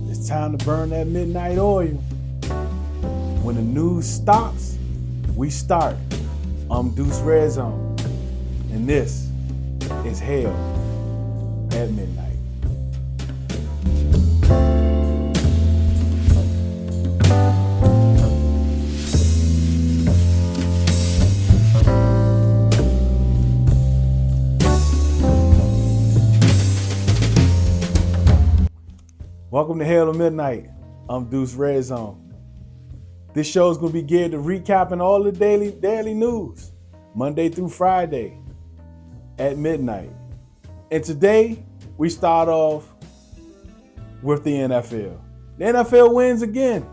It's time to burn that midnight oil. When the news stops, we start. I'm Deuce Red Zone, and this is Hell at Midnight. Welcome to Hell at Midnight. I'm Deuce Red Zone. This show is going to be geared to recapping all the daily news, Monday through Friday at midnight. And today, we start off with the NFL. The NFL wins again.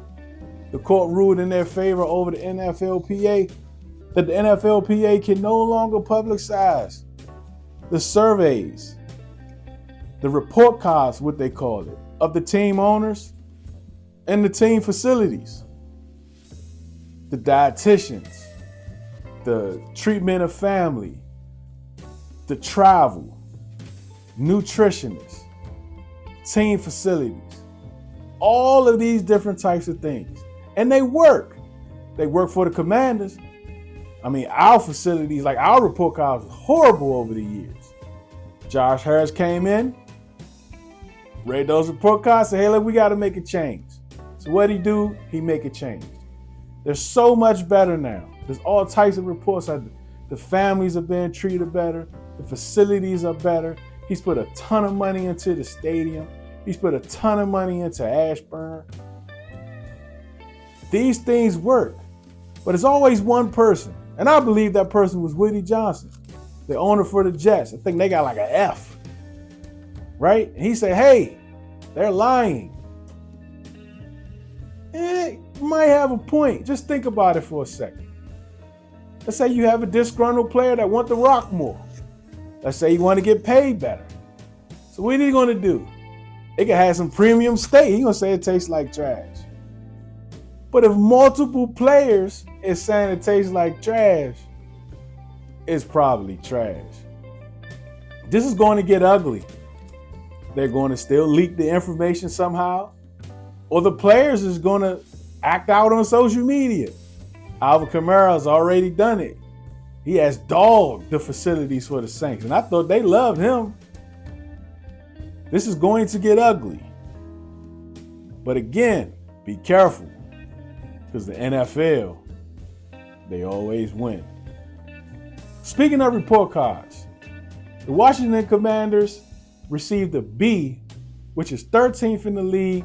The court ruled in their favor over the NFLPA that the NFLPA can no longer publicize the surveys, the report cards, what they call it, of the team owners and the team facilities, the dietitians, the treatment of family, the travel, nutritionists, team facilities, all of these different types of things. And they work. They work for the Commanders. I mean, our facilities, like our report cards, was horrible over the years. Josh Harris came in, read those report cards, said, hey, look, we got to make a change. So what'd he do? He make a change. They're so much better now. There's all types of reports. The families are being treated better. The facilities are better. He's put a ton of money into the stadium. He's put a ton of money into Ashburn. These things work. But it's always one person. And I believe that person was Woody Johnson, the owner for the Jets. I think they got like an F. Right? And he said, hey, they're lying. You might have a point. Just think about it for a second. Let's say you have a disgruntled player that wants to rock more. Let's say you want to get paid better. So what are you going to do? It can have some premium steak. He's going to say it tastes like trash. But if multiple players is saying it tastes like trash, it's probably trash. This is going to get ugly. They're going to still leak the information somehow, or the players is going to act out on social media. Alvin Kamara's already done it. He has dogged the facilities for the Saints, and I thought they loved him. This is going to get ugly. But again, be careful, because the NFL, they always win. Speaking of report cards, the Washington Commanders received a B, which is 13th in the league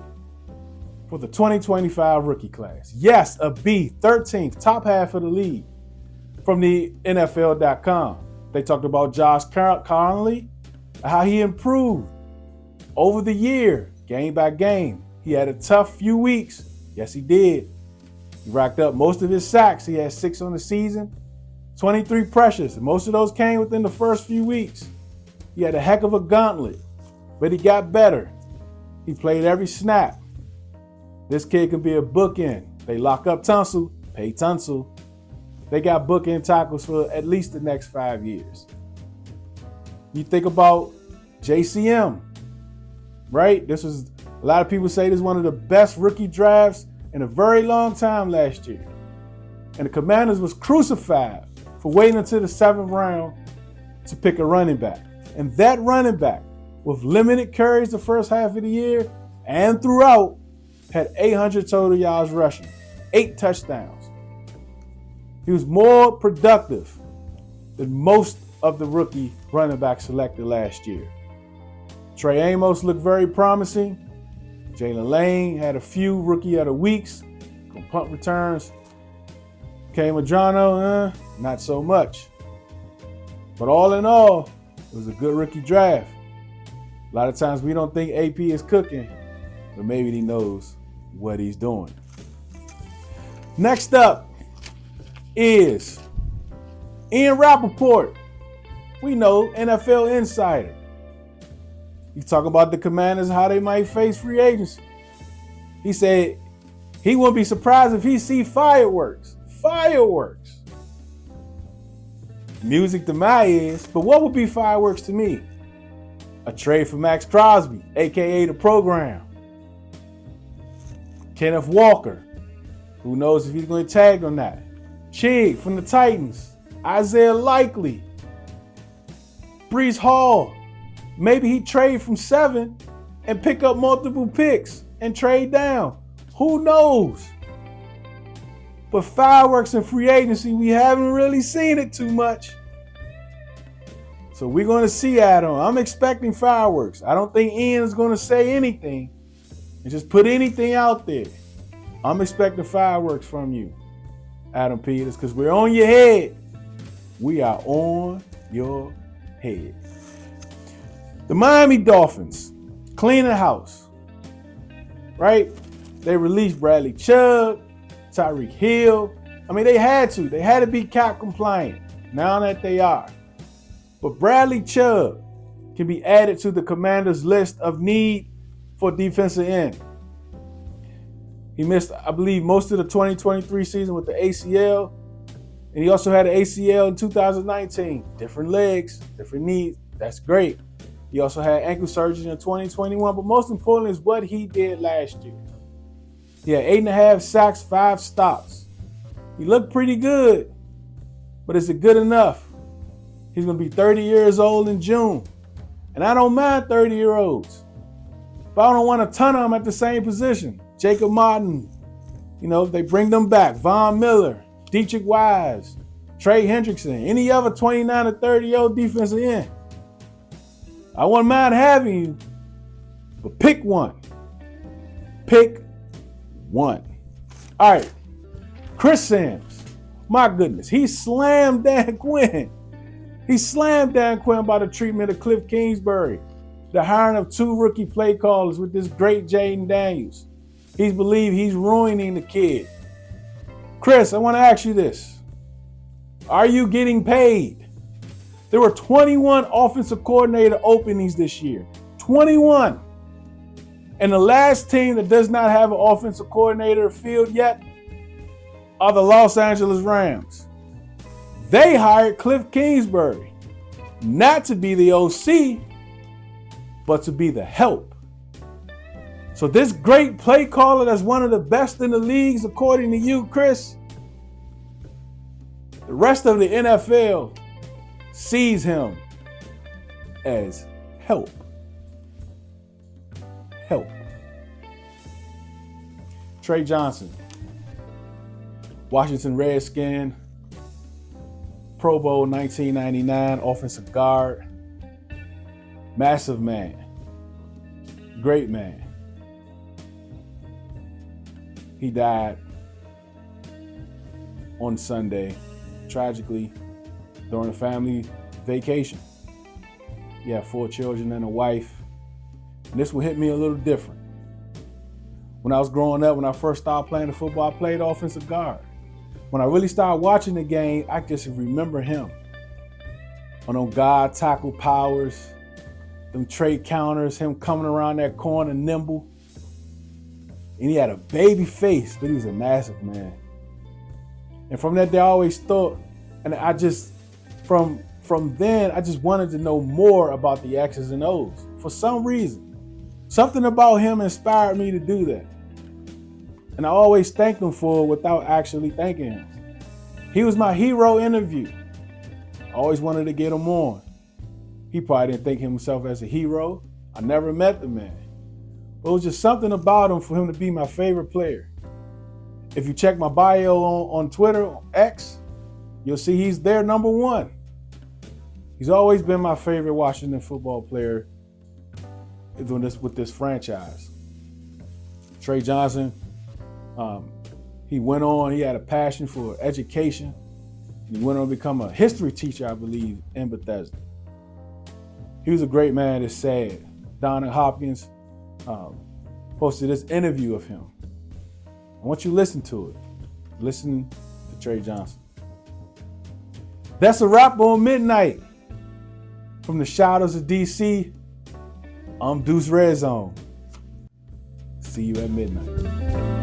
for the 2025 rookie class. Yes, a B, 13th, top half of the league from the NFL.com. They talked about Josh Conley, how he improved over the year, game by game. He had a tough few weeks. Yes, he did. He racked up most of his sacks. He had 6 on the season, 23 pressures. Most of those came within the first few weeks. He had a heck of a gauntlet, but he got better. He played every snap. This kid can be a bookend. They lock up Tunsil, pay Tunsil. They got bookend tackles for at least the next 5 years. You think about JCM, right? A lot of people say this is one of the best rookie drafts in a very long time last year. And the Commanders was crucified for waiting until the 7th round to pick a running back. And that running back, with limited carries the first half of the year and throughout, had 800 total yards rushing, 8 touchdowns. He was more productive than most of the rookie running backs selected last year. Trey Amos looked very promising. Jalen Lane had a few rookie of the weeks, punt returns. K. Madrano, not so much. But all in all, it was a good rookie draft. A lot of times we don't think AP is cooking, but maybe he knows what he's doing. Next up is Ian Rappaport. We know, NFL insider. He's talking about the Commanders, how they might face free agency. He said he wouldn't be surprised if he see fireworks. Fireworks. Music to my ears, but what would be fireworks to me? A trade for Max Crosby, aka the program. Kenneth Walker. Who knows if he's going to tag or not. Chig from the Titans. Isaiah Likely. Breece Hall. Maybe he trade from 7 and pick up multiple picks and trade down. Who knows? But fireworks and free agency, we haven't really seen it too much. So we're going to see Adam. I'm expecting fireworks. I don't think Ian is going to say anything and just put anything out there. I'm expecting fireworks from you, Adam Peters, because we're on your head. We are on your head. The Miami Dolphins, cleaning house, right? They released Bradley Chubb, Tyreek Hill. I mean, they had to. They had to be cap compliant. Now that they are. But Bradley Chubb can be added to the Commanders' list of need for defensive end. He missed, I believe, most of the 2023 season with the ACL. And he also had an ACL in 2019. Different legs, different knees. That's great. He also had ankle surgery in 2021. But most importantly is what he did last year. He had 8.5 sacks, 5 stops. He looked pretty good. But is it good enough? He's going to be 30 years old in June. And I don't mind 30-year-olds. But I don't want a ton of them at the same position. Jacob Martin, they bring them back. Von Miller, Dietrich Wise, Trey Hendrickson, any other 29 or 30-year-old defensive end. I wouldn't mind having you, but pick one. Pick one. All right, Chris Sims. My goodness, he slammed Dan Quinn. He slammed Dan Quinn about the treatment of Cliff Kingsbury, the hiring of 2 rookie play callers with this great Jaden Daniels. He's believed he's ruining the kid. Chris, I want to ask you this. Are you getting paid? There were 21 offensive coordinator openings this year. 21. And the last team that does not have an offensive coordinator filled yet are the Los Angeles Rams. They hired Cliff Kingsbury not to be the OC, but to be the help. So this great play caller that's one of the best in the leagues, according to you, Chris, the rest of the NFL sees him as help. Help. Trey Johnson, Washington Redskin, Pro Bowl 1999, offensive guard, massive man, great man. He died on Sunday, tragically, during a family vacation. He had 4 children and a wife. And this will hit me a little different. When I was growing up, when I first started playing the football, I played offensive guard. When I really started watching the game, I just remember him. On them guard tackle powers, them trade counters, him coming around that corner nimble. And he had a baby face, but he was a massive man. And from that day, I always thought, and I just, from then, I just wanted to know more about the X's and O's. For some reason, something about him inspired me to do that. And I always thanked him for it without actually thanking him. He was my hero interview. I always wanted to get him on. He probably didn't think himself as a hero. I never met the man. But it was just something about him for him to be my favorite player. If you check my bio on Twitter, on X, you'll see he's there, number 1. He's always been my favorite Washington football player doing this with this franchise. Trey Johnson, he went on, he had a passion for education. He went on to become a history teacher, I believe, in Bethesda. He was a great man, it's sad. Donna Hopkins posted this interview of him. I want you to listen to it. Listen to Trey Johnson. That's a wrap on Midnight. From the shadows of DC, I'm Deuce Red Zone. See you at midnight.